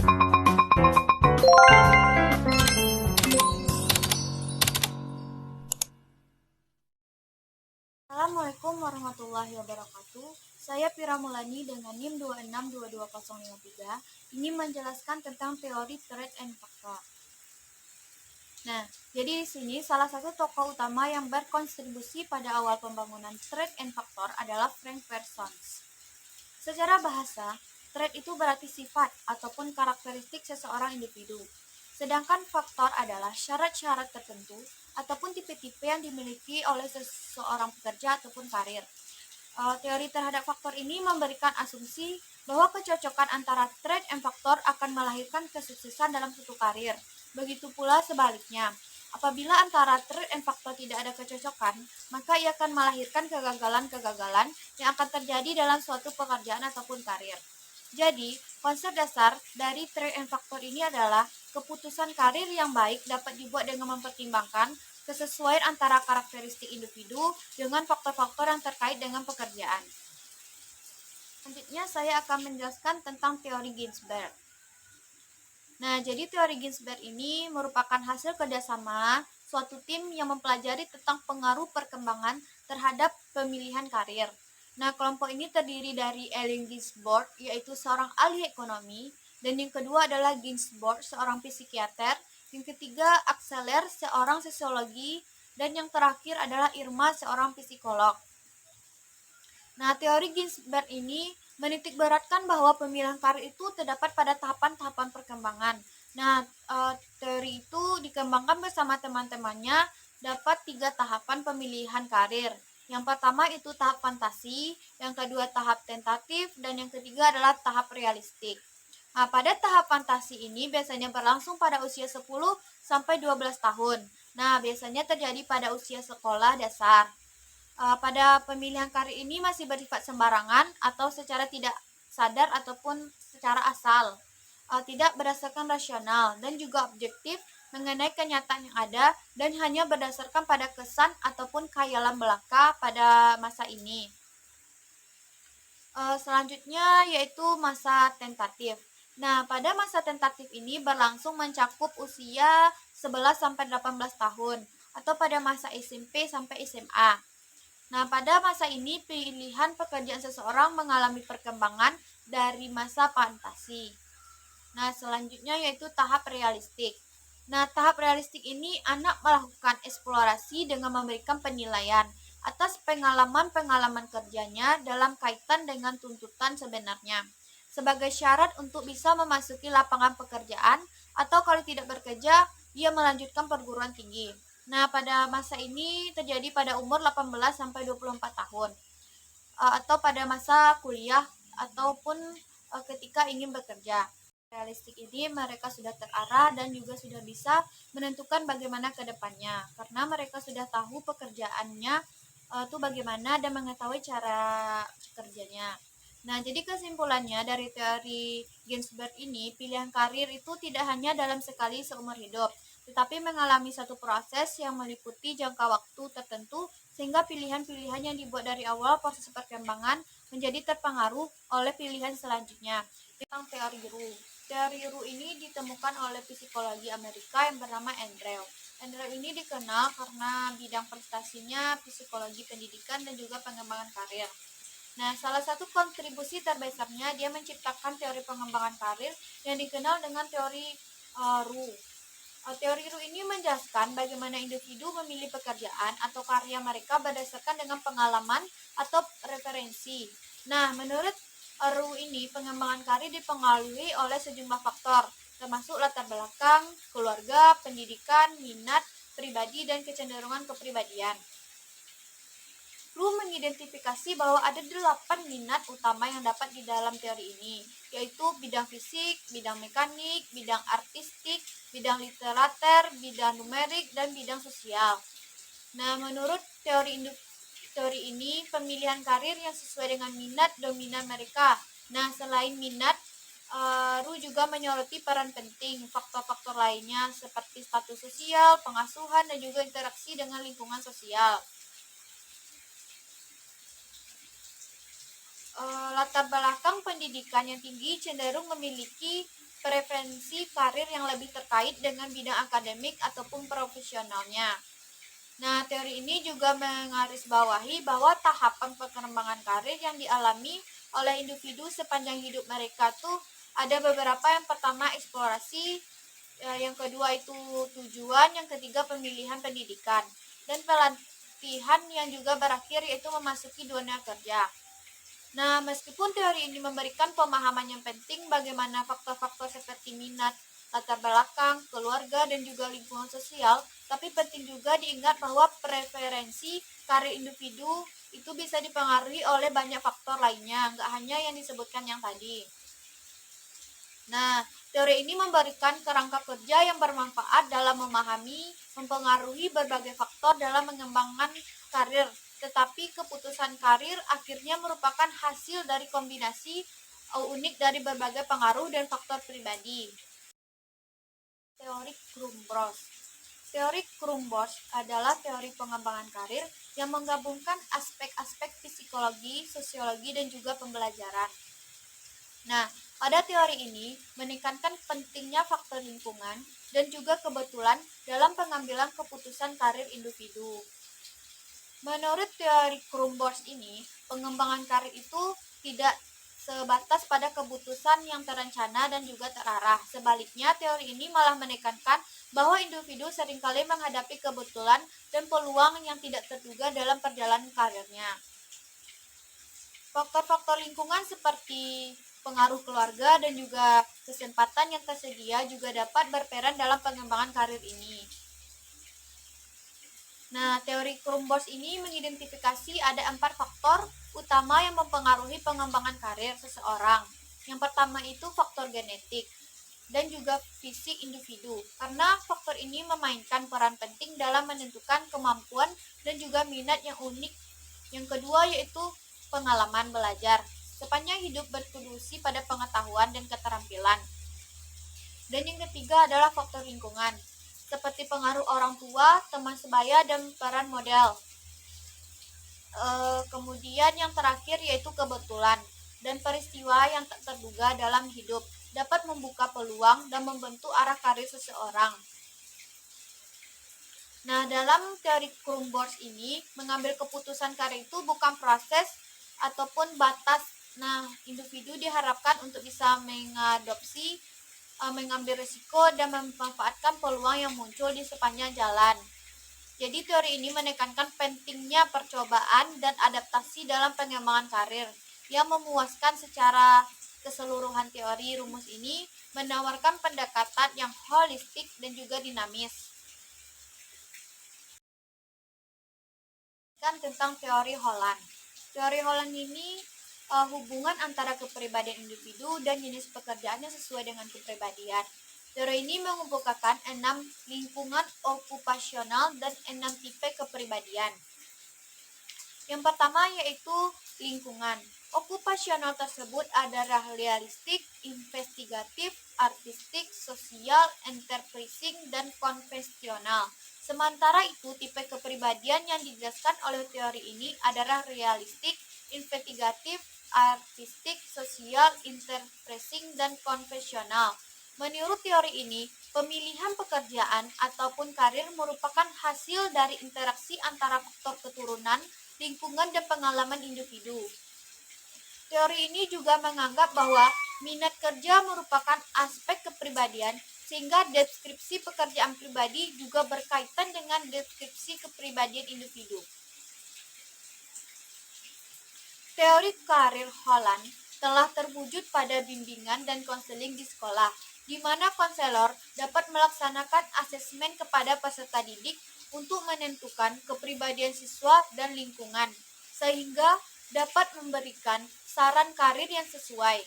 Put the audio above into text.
Assalamualaikum warahmatullahi wabarakatuh. Saya Pira Mulani dengan NIM 2622053 ingin menjelaskan tentang teori Trade and Factor. Nah, jadi di sini salah satu tokoh utama yang berkontribusi pada awal pembangunan Trade and Factor adalah Frank Parsons. Secara bahasa, trade itu berarti sifat ataupun karakteristik seseorang individu. Sedangkan faktor adalah syarat-syarat tertentu ataupun tipe-tipe yang dimiliki oleh seseorang pekerja ataupun karir. Teori terhadap faktor ini memberikan asumsi bahwa kecocokan antara trade and faktor akan melahirkan kesuksesan dalam suatu karir. Begitu pula sebaliknya, apabila antara trade and faktor tidak ada kecocokan, maka ia akan melahirkan kegagalan-kegagalan yang akan terjadi dalam suatu pekerjaan ataupun karir. Jadi, konsep dasar dari trade and factor ini adalah keputusan karir yang baik dapat dibuat dengan mempertimbangkan kesesuaian antara karakteristik individu dengan faktor-faktor yang terkait dengan pekerjaan. Selanjutnya saya akan menjelaskan tentang teori Ginsberg. Nah, jadi teori Ginsberg ini merupakan hasil kerjasama suatu tim yang mempelajari tentang pengaruh perkembangan terhadap pemilihan karir. Nah, kelompok ini terdiri dari Allen Ginsberg, yaitu seorang ahli ekonomi, dan yang kedua adalah Ginsberg, seorang psikiater, yang ketiga Axeler, seorang sosiologi, dan yang terakhir adalah Irma, seorang psikolog. Nah, teori Ginsberg ini menitikberatkan bahwa pemilihan karir itu terdapat pada tahapan-tahapan perkembangan. Nah, teori itu dikembangkan bersama teman-temannya dapat 3 tahapan pemilihan karir. Yang pertama itu tahap fantasi, yang kedua tahap tentatif, dan yang ketiga adalah tahap realistik. Nah, pada tahap fantasi ini biasanya berlangsung pada usia 10 sampai 12 tahun. Nah, biasanya terjadi pada usia sekolah dasar. Pada pemilihan karir ini masih bersifat sembarangan atau secara tidak sadar ataupun secara asal, tidak berdasarkan rasional dan juga objektif mengenai kenyataan yang ada dan hanya berdasarkan pada kesan ataupun khayalan belaka pada masa ini. Selanjutnya yaitu masa tentatif. Nah, pada masa tentatif ini berlangsung mencakup usia 11 sampai 18 tahun atau pada masa SMP sampai SMA. Nah, pada masa ini pilihan pekerjaan seseorang mengalami perkembangan dari masa fantasi. Nah, selanjutnya yaitu tahap realistik. Nah, tahap realistik ini anak melakukan eksplorasi dengan memberikan penilaian atas pengalaman-pengalaman kerjanya dalam kaitan dengan tuntutan sebenarnya sebagai syarat untuk bisa memasuki lapangan pekerjaan atau kalau tidak bekerja, ia melanjutkan perguruan tinggi. Nah, pada masa ini terjadi pada umur 18 sampai 24 tahun atau pada masa kuliah ataupun ketika ingin bekerja. Realistik ini mereka sudah terarah dan juga sudah bisa menentukan bagaimana ke depannya karena mereka sudah tahu pekerjaannya itu bagaimana dan mengetahui cara kerjanya. Nah, jadi kesimpulannya dari teori Ginsberg ini, pilihan karir itu tidak hanya dalam sekali seumur hidup, tetapi mengalami satu proses yang meliputi jangka waktu tertentu sehingga pilihan-pilihan yang dibuat dari awal proses perkembangan menjadi terpengaruh oleh pilihan selanjutnya. Tentang teori Roux. Teori Roux ini ditemukan oleh psikologi Amerika yang bernama Andrew. Andrew ini dikenal karena bidang prestasinya psikologi pendidikan dan juga pengembangan karir. Nah, salah satu kontribusi terbesarnya dia menciptakan teori pengembangan karir yang dikenal dengan teori Roux. Teori Roux ini menjelaskan bagaimana individu memilih pekerjaan atau karya mereka berdasarkan dengan pengalaman atau referensi. Nah, menurut Roux ini pengembangan karir dipengaruhi oleh sejumlah faktor, termasuk latar belakang, keluarga, pendidikan, minat pribadi, dan kecenderungan kepribadian. Roux mengidentifikasi bahwa ada 8 minat utama yang dapat di dalam teori ini, yaitu bidang fisik, bidang mekanik, bidang artistik, bidang literatur, bidang numerik, dan bidang sosial. Nah, menurut teori ini, pemilihan karir yang sesuai dengan minat dominan mereka. Nah, selain minat, Roux juga menyoroti peran penting faktor-faktor lainnya seperti status sosial, pengasuhan, dan juga interaksi dengan lingkungan sosial. Latar belakang pendidikan yang tinggi cenderung memiliki preferensi karir yang lebih terkait dengan bidang akademik ataupun profesionalnya. Nah, teori ini juga menggarisbawahi bahwa tahapan perkembangan karir yang dialami oleh individu sepanjang hidup mereka tuh ada beberapa. Yang pertama eksplorasi, yang kedua itu tujuan, yang ketiga pemilihan pendidikan, dan pelatihan yang juga berakhir yaitu memasuki dunia kerja. Nah, meskipun teori ini memberikan pemahaman yang penting bagaimana faktor-faktor seperti minat, latar belakang, keluarga, dan juga lingkungan sosial, tapi penting juga diingat bahwa preferensi karir individu itu bisa dipengaruhi oleh banyak faktor lainnya, nggak hanya yang disebutkan yang tadi. Nah, teori ini memberikan kerangka kerja yang bermanfaat dalam memahami, mempengaruhi berbagai faktor dalam mengembangkan karir, tetapi keputusan karir akhirnya merupakan hasil dari kombinasi unik dari berbagai pengaruh dan faktor pribadi. Teori Krumbros. Teori Krumbros adalah teori pengembangan karir yang menggabungkan aspek-aspek psikologi, sosiologi, dan juga pembelajaran. Nah, pada teori ini menekankan pentingnya faktor lingkungan dan juga kebetulan dalam pengambilan keputusan karir individu. Menurut teori Krumbros ini, pengembangan karir itu tidak sebatas pada keputusan yang terencana dan juga terarah. Sebaliknya, teori ini malah menekankan bahwa individu seringkali menghadapi kebetulan dan peluang yang tidak terduga dalam perjalanan karirnya. Faktor-faktor lingkungan seperti pengaruh keluarga dan juga kesempatan yang tersedia juga dapat berperan dalam pengembangan karir ini. Nah, teori Krumbros ini mengidentifikasi ada 4 faktor utama yang mempengaruhi pengembangan karir seseorang. Yang pertama itu faktor genetik dan juga fisik individu, karena faktor ini memainkan peran penting dalam menentukan kemampuan dan juga minat yang unik. Yang kedua yaitu pengalaman belajar. Sepanjang hidup berkontribusi pada pengetahuan dan keterampilan. Dan yang ketiga adalah faktor lingkungan, seperti pengaruh orang tua, teman sebaya, dan peran model. Kemudian yang terakhir yaitu kebetulan dan peristiwa yang tak terduga dalam hidup dapat membuka peluang dan membentuk arah karir seseorang. Nah, dalam teori Krumbros ini, mengambil keputusan karir itu bukan proses ataupun batas. Nah, individu diharapkan untuk bisa mengambil risiko dan memanfaatkan peluang yang muncul di sepanjang jalan. Jadi, teori ini menekankan pentingnya percobaan dan adaptasi dalam pengembangan karir yang memuaskan secara keseluruhan. Teori rumus ini menawarkan pendekatan yang holistik dan juga dinamis. Tentang teori Holland. Teori Holland ini hubungan antara kepribadian individu dan jenis pekerjaan yang sesuai dengan kepribadian. Teori ini mengumpulkan 6 lingkungan okupasional dan 6 tipe kepribadian. Yang pertama yaitu lingkungan. Okupasional tersebut adalah realistik, investigatif, artistik, sosial, enterprising, dan konvensional. Sementara itu, tipe kepribadian yang dijelaskan oleh teori ini adalah realistik, investigatif, artistik, sosial, enterprising, dan konvensional. Menurut teori ini, pemilihan pekerjaan ataupun karir merupakan hasil dari interaksi antara faktor keturunan, lingkungan, dan pengalaman individu. Teori ini juga menganggap bahwa minat kerja merupakan aspek kepribadian, sehingga deskripsi pekerjaan pribadi juga berkaitan dengan deskripsi kepribadian individu. Teori karir Holland telah terwujud pada bimbingan dan konseling di sekolah, di mana konselor dapat melaksanakan asesmen kepada peserta didik untuk menentukan kepribadian siswa dan lingkungan, sehingga dapat memberikan saran karir yang sesuai.